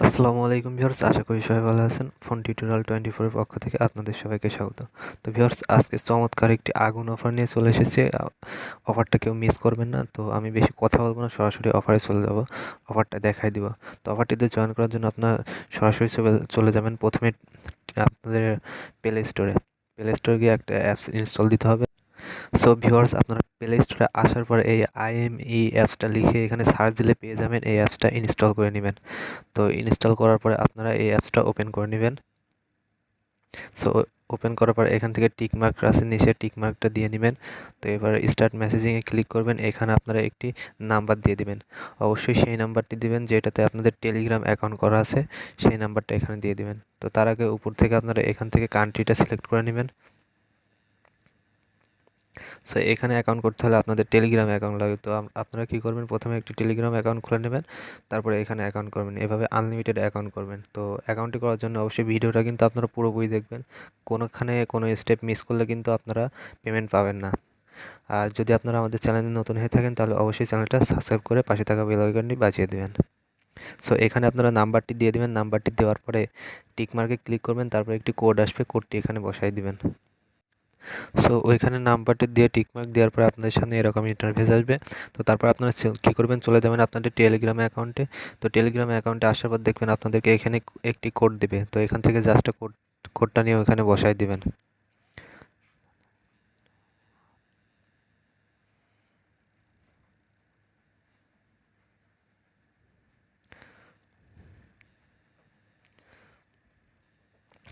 আসসালামু আলাইকুম ভিউয়ার্স, আশা করি সবাই ভালো আছেন। ফোন টিউটোরিয়াল 24 এর পক্ষ থেকে আপনাদের সবাইকে স্বাগত। তো ভিউয়ার্স, আজকে চমৎকার একটি আগুন অফার নিয়ে চলে এসেছি। অফারটা কেউ মিস করবেন না। তো আমি বেশি কথা বলবো না, সরাসরি অফারে চলে যাব, অফারটা দেখাই দিব। তো অফারটিতে জয়েন করার জন্য আপনার সরাসরি চলে যাবেন প্রথমে আপনাদের প্লে স্টোরে গিয়ে একটা অ্যাপস ইনস্টল দিতে হবে। সো ভিউয়ার্স, আপনারা প্লে স্টোরে আসার পর এই আইএমই অ্যাপসটা লিখে এখানে সার্চ দিলে পেয়ে যাবেন। এই অ্যাপসটা ইনস্টল করে নেবেন। তো ইনস্টল করার পরে আপনারা এই অ্যাপসটা ওপেন করে নেবেন। সো ওপেন করার পর এখান থেকে টিক মার্ক আছে, নিচে টিক মার্কটা দিয়ে নেবেন। তো এবার স্টার্ট মেসেজিংয়ে ক্লিক করবেন। এখানে আপনারা একটি নাম্বার দিয়ে দিবেন। অবশ্যই সেই নাম্বারটি দিবেন যেটাতে আপনাদের টেলিগ্রাম অ্যাকাউন্ট করা আছে, সেই নাম্বারটা এখানে দিয়ে দিবেন। তো তার আগে উপর থেকে আপনারা এখান থেকে কান্ট্রিটা সিলেক্ট করে নেবেন। সো এখানে অ্যাকাউন্ট করতে হলে আপনাদের টেলিগ্রাম অ্যাকাউন্ট লাগে। তো আপনারা কী করবেন, প্রথমে একটি টেলিগ্রাম অ্যাকাউন্ট খুলে নেবেন, তারপরে এখানে অ্যাকাউন্ট করবেন। এভাবে আনলিমিটেড অ্যাকাউন্ট করবেন। তো অ্যাকাউন্টটি করার জন্য অবশ্যই ভিডিওটা কিন্তু আপনারা পুরোপুরি দেখবেন। কোনোখানে কোনো স্টেপ মিস করলে কিন্তু আপনারা পেমেন্ট পাবেন না। আর যদি আপনারা আমাদের চ্যানেলে নতুন হয়ে থাকেন তাহলে অবশ্যই চ্যানেলটা সাবস্ক্রাইব করে পাশে থাকা বেল আইকনটি বাজিয়ে দেবেন। সো এখানে আপনারা নাম্বারটি দিয়ে দেবেন। নাম্বারটি দেওয়ার পরে টিক মার্কে ক্লিক করবেন, তারপরে একটি কোড আসবে, কোডটি এখানে বসাই দিবেন। সো ওইখানে নাম্বারটি দিয়ে টিকমার্ক দেওয়ার পরে আপনাদের সামনে এরকম ইন্টারফেস আসবে। তো তারপর আপনারা কী করবেন, চলে যাবেন আপনাদের টেলিগ্রাম অ্যাকাউন্টে। তো টেলিগ্রাম অ্যাকাউন্টে আসার পর দেখবেন আপনাদেরকে এখানে একটি কোড দিবে। তো এখান থেকে জাস্ট কোডটা নিয়ে ওখানে বসাই দিবেন।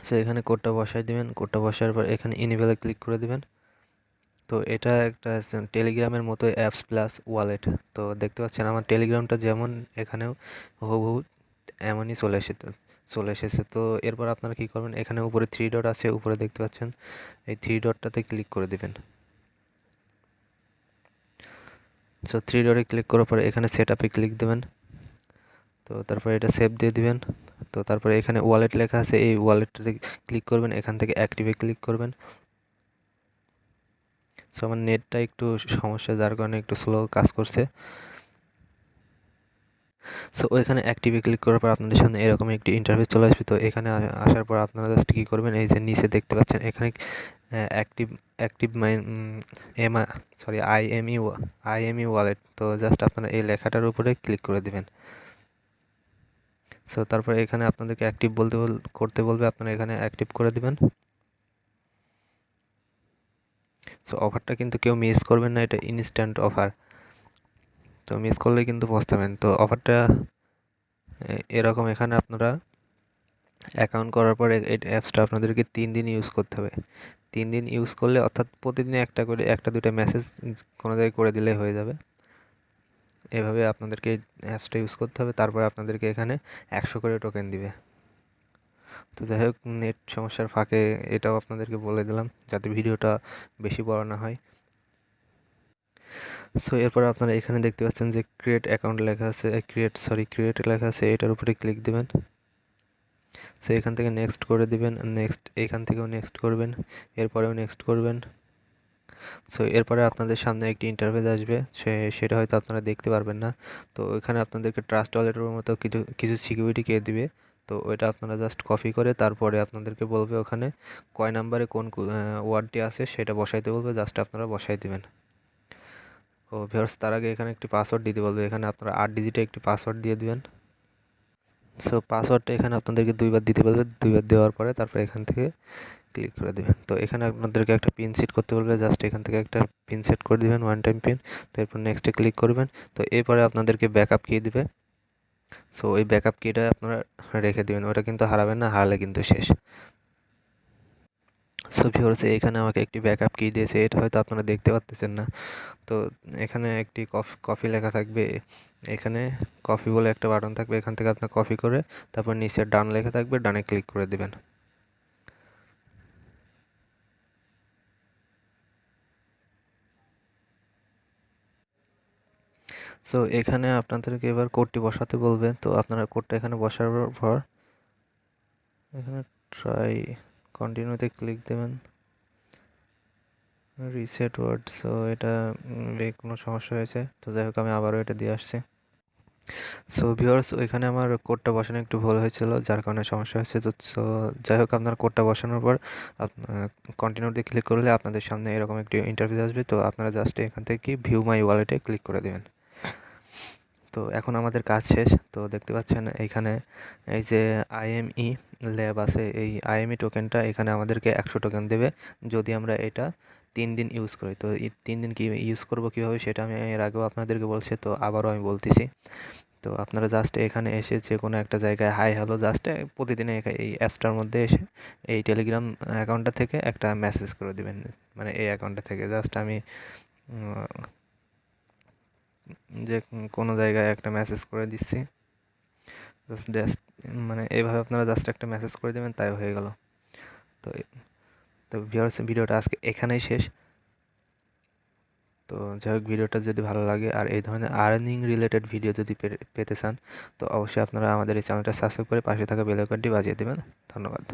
সো এখানে কোডটা বসাই দিবেন। কোডটা বসার পর এখানে ইনেবলে ক্লিক করে দিবেন। তো এটা একটা টেলিগ্রামের মতো অ্যাপস প্লাস ওয়ালেট। তো দেখতে পাচ্ছেন আমার টেলিগ্রামটা যেমন এখানেও হুবহু এমনই চলে এসেছে। তো এরপর আপনারা কী করবেন, এখানে উপরে থ্রি ডট আছে, উপরে দেখতে পাচ্ছেন, এই থ্রি ডটটাতে ক্লিক করে দিবেন। সো থ্রি ডটে ক্লিক করার পরে এখানে সেট আপে ক্লিক দেবেন। তো তারপরে এটা সেভ দিয়ে দিবেন। তো তারপরে এখানে ওয়ালেট লেখা আছে, এই ওয়ালেটটাতে ক্লিক করবেন, এখান থেকে অ্যাক্টিভে ক্লিক করবেন। সো আমার নেটটা একটু সমস্যা, যার কারণে একটু স্লো কাজ করছে। সো ওইখানে অ্যাক্টিভে ক্লিক করার পর আপনাদের সামনে এরকম একটি ইন্টারফেস চলে আসবে। তো এখানে আসার পর আপনারা জাস্ট কী করবেন, এই যে নিচে দেখতে পাচ্ছেন এখানে active active my M IME IME wallet. তো জাস্ট আপনারা এই লেখাটার উপরে ক্লিক করে দিবেন। সো তারপরে এখানে আপনাদেরকে অ্যাক্টিভ করতে বলবে, আপনারা এখানে অ্যাক্টিভ করে দিবেন। সো অফারটা কিন্তু কেউ মিস করবেন না, এটা ইনস্ট্যান্ট অফার। তো মিস করলে কিন্তু পস্তাবেন। তো অফারটা এরকম, এখানে আপনারা অ্যাকাউন্ট করার পরে এই অ্যাপসটা আপনাদেরকে 3 দিন ইউজ করতে হবে। 3 দিন ইউজ করলে, অর্থাৎ প্রতিদিন একটা দুটো মেসেজ কোনো জায়গায় করে দিলে হয়ে যাবে। এভাবে আপনাদেরকে অ্যাপসটা ইউজ করতে হবে। তারপরে আপনাদেরকে এখানে 100 করে টোকেন দিবে। তো যাই হোক, নেট সমস্যার ফাঁকে এটাও আপনাদেরকে বলে দিলাম যাতে ভিডিওটা বেশি বড় না হয়। সো এরপর আপনারা এখানে দেখতে পাচ্ছেন যে ক্রিয়েট অ্যাকাউন্ট লেখা আছে, ক্রিয়েট লেখা আছে, এটার উপরে ক্লিক দিবেন। সো এখান থেকে নেক্সট করে দিবেন, এখান থেকেও নেক্সট করবেন, এরপরেও নেক্সট করবেন। সো এরপরে আপনাদের সামনে একটি ইন্টারফেস আসবে, সেটা হয়তো আপনারা দেখতে পারবেন না। তো এখানে আপনাদেরকে ট্রাস্ট ওয়ালেটের মতো কিছু কিছু সিকিউরিটি কে দিবে। তো ওইটা আপনারা জাস্ট কপি করে তারপরে আপনাদেরকে বলবে ওখানে কয় নাম্বারে কোন ওয়ার্ডটি আছে সেটা বসাইতে বলবে, জাস্ট আপনারা বসাই দিবেন। ও ভিউয়ার্স, তার আগে এখানে একটি পাসওয়ার্ড দিতে বলবে, এখানে আপনারা 8 ডিজিটে একটি পাসওয়ার্ড দিয়ে দিবেন। সো পাসওয়ার্ডটা এখানে আপনাদেরকে 2বার দিতে বলবে। 2বার দেওয়ার পরে তারপরে এখান থেকে ক্লিক করে দেবেন। তো এখানে আপনাদেরকে একটা পিন সেট করতে বলবে, জাস্ট এখান থেকে একটা পিন সেট করে দিবেন, ওয়ান টাইম পিন। তো এরপর নেক্সটে ক্লিক করবেন। তো এরপরে আপনাদেরকে ব্যাকআপ কি দিবে। সো ওই ব্যাকআপ কিটা আপনারা রেখে দিবেন, ওটা কিন্তু হারাবেন না, হারালে কিন্তু শেষ। সো ভিউয়ার্স, এখানে আমাকে একটি ব্যাকআপ কি দিয়েছে, এটা হয়তো আপনারা দেখতে পাচ্ছেন না। তো এখানে একটি কপি লেখা থাকবে, এখানে কপি বলে একটা বাটন থাকবে, এখান থেকে আপনি কপি করে তারপর নিচে ডান লেখা থাকবে, ডানে ক্লিক করে দিবেন। সো এখানে আপনাদেরকে এবার কোডটি বসাতে বলবে। তো আপনারা কোডটা এখানে বসানোর পর এখানে ট্রাই কন্টিনিউতে ক্লিক দেবেন, রিসেট ওয়ার্ড। সো এটা কোনো সমস্যা হয়েছে, তো যাই হোক আমি আবারও এটা দিয়ে আসছি। সো ভিউয়ার্স, ওইখানে আমার কোডটা বসানো একটু ভুল হয়েছিল, যার কারণে সমস্যা হয়েছে। তো সো যাই হোক, আপনার কোডটা বসানোর পর কন্টিনিউ দিয়ে ক্লিক করলে আপনাদের সামনে এরকম একটি ইন্টারফেস আসবে। তো আপনারা জাস্ট এখান থেকে ভিউ মাই ওয়ালেটে ক্লিক করে দেবেন। তো এখন আমাদের কাজ শেষ। তো দেখতে পাচ্ছেন এইখানে এই যে আইএমই ল্যাব আছে, এই আইএমই টোকেনটা এখানে আমাদেরকে 100 টোকেন দেবে যদি আমরা এটা 3 দিন ইউজ করি। তো এই 3 দিন কি ইউজ করব কীভাবে, সেটা আমি এর আগেও আপনাদেরকে বলছি, তো আবারও আমি বলতেছি। তো আপনারা জাস্ট এখানে এসে যে কোনো একটা জায়গায় হাই হ্যালো জাস্ট প্রতিদিন এই অ্যাপসটার মধ্যে এসে এই টেলিগ্রাম অ্যাকাউন্টটা থেকে একটা মেসেজ করে দিবেন। মানে এই অ্যাকাউন্টটা থেকে জাস্ট আমি যে কোনো জায়গায় একটা মেসেজ করে দিচ্ছি, জাস্ট মানে এইভাবে আপনারা জাস্ট একটা মেসেজ করে দেবেন, তাই হয়ে গেল। তো তো ভিউয়ার্স, ভিডিওটা আজকে এখানেই শেষ। তো যাই হোক, ভিডিওটা যদি ভালো লাগে আর এই ধরনের আর্নিং রিলেটেড ভিডিও যদি পেতে চান, তো অবশ্যই আপনারা আমাদের এই চ্যানেলটা সাবস্ক্রাইব করে পাশে থাকা বেল আইকনটি বাজিয়ে দেবেন। ধন্যবাদ।